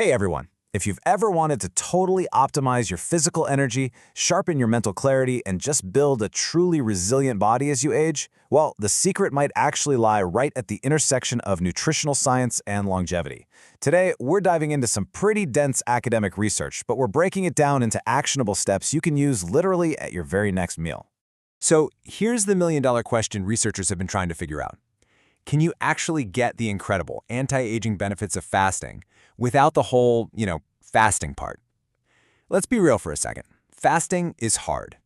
Hey everyone! If you've ever wanted to totally optimize your physical energy, sharpen your mental clarity, and just build a truly resilient body as you age, well, the secret might actually lie right at the intersection of nutritional science and longevity. Today, we're diving into some pretty dense academic research, but we're breaking it down into actionable steps you can use literally at your very next meal. So here's the million-dollar question researchers have been trying to figure out. Can you actually get the incredible anti-aging benefits of fasting without the whole, fasting part? Let's be real for a second. Fasting is hard.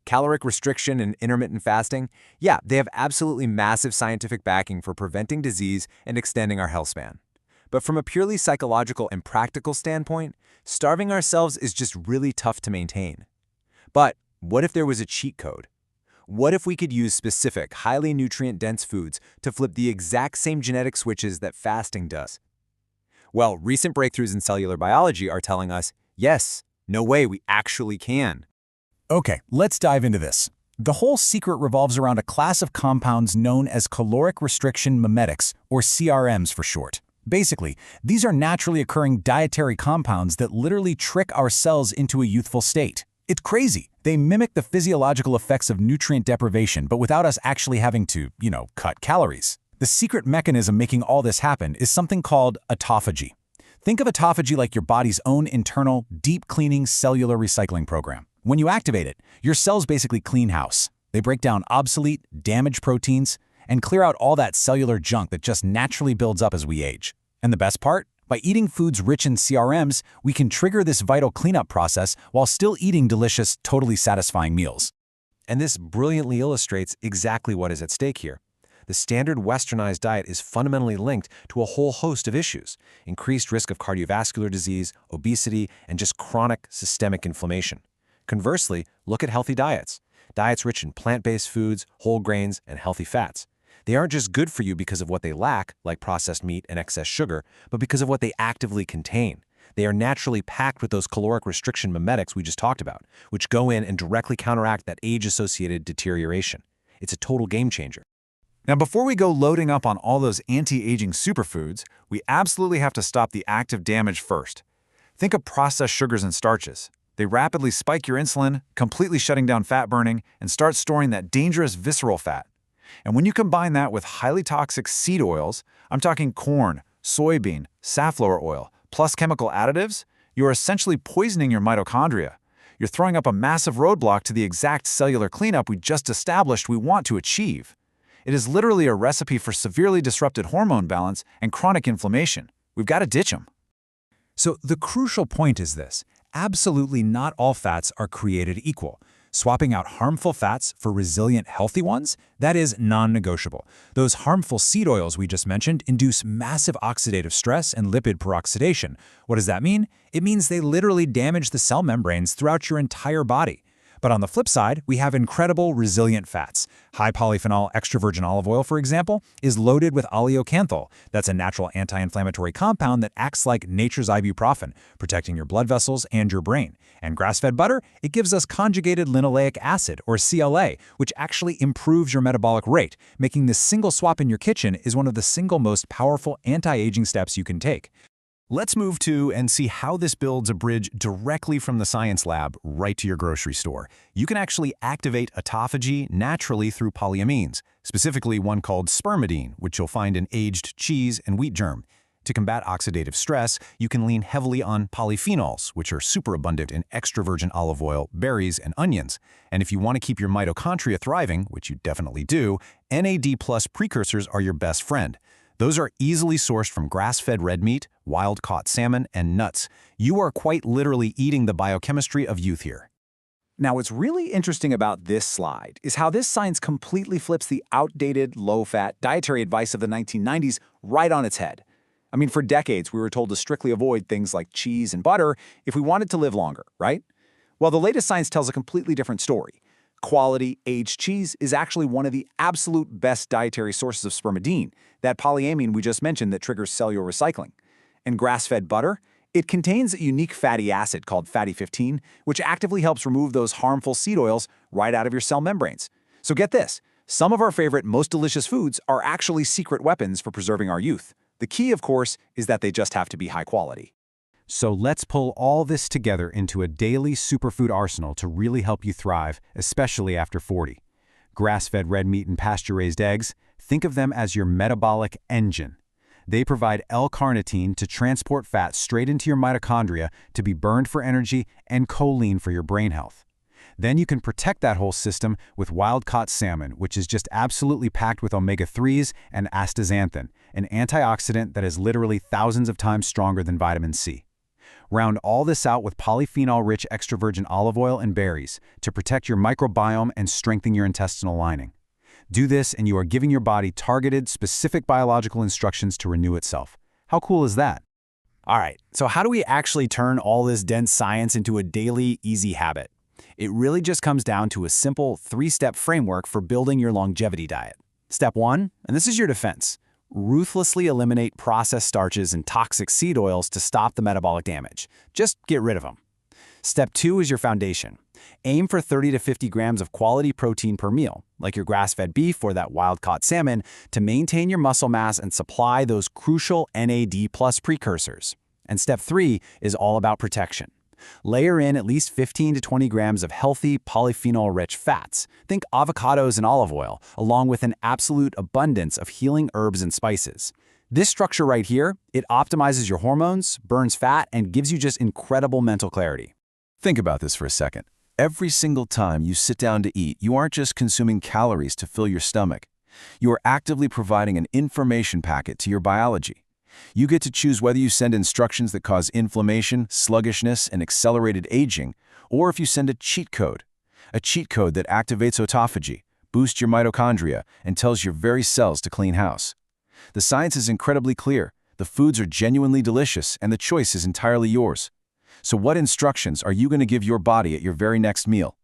Caloric restriction and intermittent fasting, yeah, they have absolutely massive scientific backing for preventing disease and extending our health span. But from a purely psychological and practical standpoint, starving ourselves is just really tough to maintain. But what if there was a cheat code? What if we could use specific, highly nutrient-dense foods to flip the exact same genetic switches that fasting does? Well, recent breakthroughs in cellular biology are telling us, yes, no way, we actually can. Okay, let's dive into this. The whole secret revolves around a class of compounds known as Caloric Restriction Mimetics, or CRMs for short. Basically, these are naturally occurring dietary compounds that literally trick our cells into a youthful state. It's crazy. They mimic the physiological effects of nutrient deprivation, but without us actually having to, cut calories. The secret mechanism making all this happen is something called autophagy. Think of autophagy like your body's own internal, deep-cleaning cellular recycling program. When you activate it, your cells basically clean house. They break down obsolete, damaged proteins and clear out all that cellular junk that just naturally builds up as we age. And the best part? By eating foods rich in CRMs, we can trigger this vital cleanup process while still eating delicious, totally satisfying meals. And this brilliantly illustrates exactly what is at stake here. The standard westernized diet is fundamentally linked to a whole host of issues: increased risk of cardiovascular disease, obesity, and just chronic systemic inflammation. Conversely, look at healthy diets. Diets rich in plant-based foods, whole grains, and healthy fats. They aren't just good for you because of what they lack, like processed meat and excess sugar, but because of what they actively contain. They are naturally packed with those caloric restriction mimetics we just talked about, which go in and directly counteract that age-associated deterioration. It's a total game changer. Now, before we go loading up on all those anti-aging superfoods, we absolutely have to stop the active damage first. Think of processed sugars and starches. They rapidly spike your insulin, completely shutting down fat burning, and start storing that dangerous visceral fat. And when you combine that with highly toxic seed oils, I'm talking corn, soybean, safflower oil, plus chemical additives, you're essentially poisoning your mitochondria. You're throwing up a massive roadblock to the exact cellular cleanup we just established we want to achieve. It is literally a recipe for severely disrupted hormone balance and chronic inflammation. We've got to ditch them. So the crucial point is this: absolutely not all fats are created equal. Swapping out harmful fats for resilient, healthy ones, that is non-negotiable. Those harmful seed oils we just mentioned induce massive oxidative stress and lipid peroxidation. What does that mean? It means they literally damage the cell membranes throughout your entire body. But on the flip side, we have incredible resilient fats. High polyphenol extra virgin olive oil, for example, is loaded with oleocanthal. That's a natural anti-inflammatory compound that acts like nature's ibuprofen, protecting your blood vessels and your brain. And grass-fed butter, it gives us conjugated linoleic acid, or CLA, which actually improves your metabolic rate, making this single swap in your kitchen is one of the single most powerful anti-aging steps you can take. Let's move to and see how this builds a bridge directly from the science lab right to your grocery store. You can actually activate autophagy naturally through polyamines, specifically one called spermidine, which you'll find in aged cheese and wheat germ. To combat oxidative stress, you can lean heavily on polyphenols, which are super abundant in extra virgin olive oil, berries, and onions. And if you want to keep your mitochondria thriving, which you definitely do, NAD+ precursors are your best friend. Those are easily sourced from grass-fed red meat, wild-caught salmon, and nuts. You are quite literally eating the biochemistry of youth here. Now, what's really interesting about this slide is how this science completely flips the outdated, low-fat dietary advice of the 1990s right on its head. I mean, for decades, we were told to strictly avoid things like cheese and butter if we wanted to live longer, right? Well, the latest science tells a completely different story. Quality, aged cheese is actually one of the absolute best dietary sources of spermidine, that polyamine we just mentioned that triggers cellular recycling. And grass-fed butter, it contains a unique fatty acid called fatty 15, which actively helps remove those harmful seed oils right out of your cell membranes. So get this, some of our favorite, most delicious foods are actually secret weapons for preserving our youth. The key, of course, is that they just have to be high quality. So let's pull all this together into a daily superfood arsenal to really help you thrive, especially after 40. Grass-fed red meat and pasture-raised eggs, think of them as your metabolic engine. They provide L-carnitine to transport fat straight into your mitochondria to be burned for energy and choline for your brain health. Then you can protect that whole system with wild-caught salmon, which is just absolutely packed with omega-3s and astaxanthin, an antioxidant that is literally thousands of times stronger than vitamin C. Round all this out with polyphenol-rich extra virgin olive oil and berries to protect your microbiome and strengthen your intestinal lining. Do this and you are giving your body targeted, specific biological instructions to renew itself. How cool is that? All right, so how do we actually turn all this dense science into a daily, easy habit? It really just comes down to a simple 3-step framework for building your longevity diet. Step 1, and this is your defense, ruthlessly eliminate processed starches and toxic seed oils to stop the metabolic damage. Just get rid of them. Step 2 is your foundation. Aim for 30 to 50 grams of quality protein per meal, like your grass-fed beef or that wild-caught salmon, to maintain your muscle mass and supply those crucial NAD+ precursors. And step 3 is all about protection. Layer in at least 15 to 20 grams of healthy, polyphenol-rich fats. Think avocados and olive oil, along with an absolute abundance of healing herbs and spices. This structure right here, it optimizes your hormones, burns fat, and gives you just incredible mental clarity. Think about this for a second. Every single time you sit down to eat, you aren't just consuming calories to fill your stomach. You are actively providing an information packet to your biology. You get to choose whether you send instructions that cause inflammation, sluggishness, and accelerated aging, or if you send a cheat code that activates autophagy, boosts your mitochondria, and tells your very cells to clean house. The science is incredibly clear. The foods are genuinely delicious, and the choice is entirely yours. So what instructions are you going to give your body at your very next meal?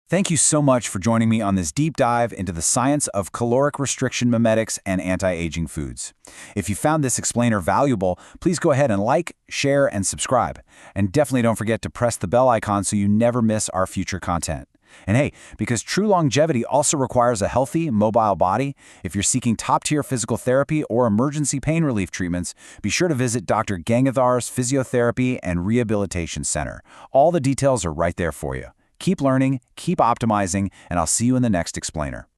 Thank you so much for joining me on this deep dive into the science of caloric restriction mimetics and anti-aging foods. If you found this explainer valuable, please go ahead and like, share, and subscribe. And definitely don't forget to press the bell icon so you never miss our future content. And hey, because true longevity also requires a healthy, mobile body, if you're seeking top-tier physical therapy or emergency pain relief treatments, be sure to visit Dr. Gangadhar's Physiotherapy and Rehabilitation Center. All the details are right there for you. Keep learning, keep optimizing, and I'll see you in the next explainer.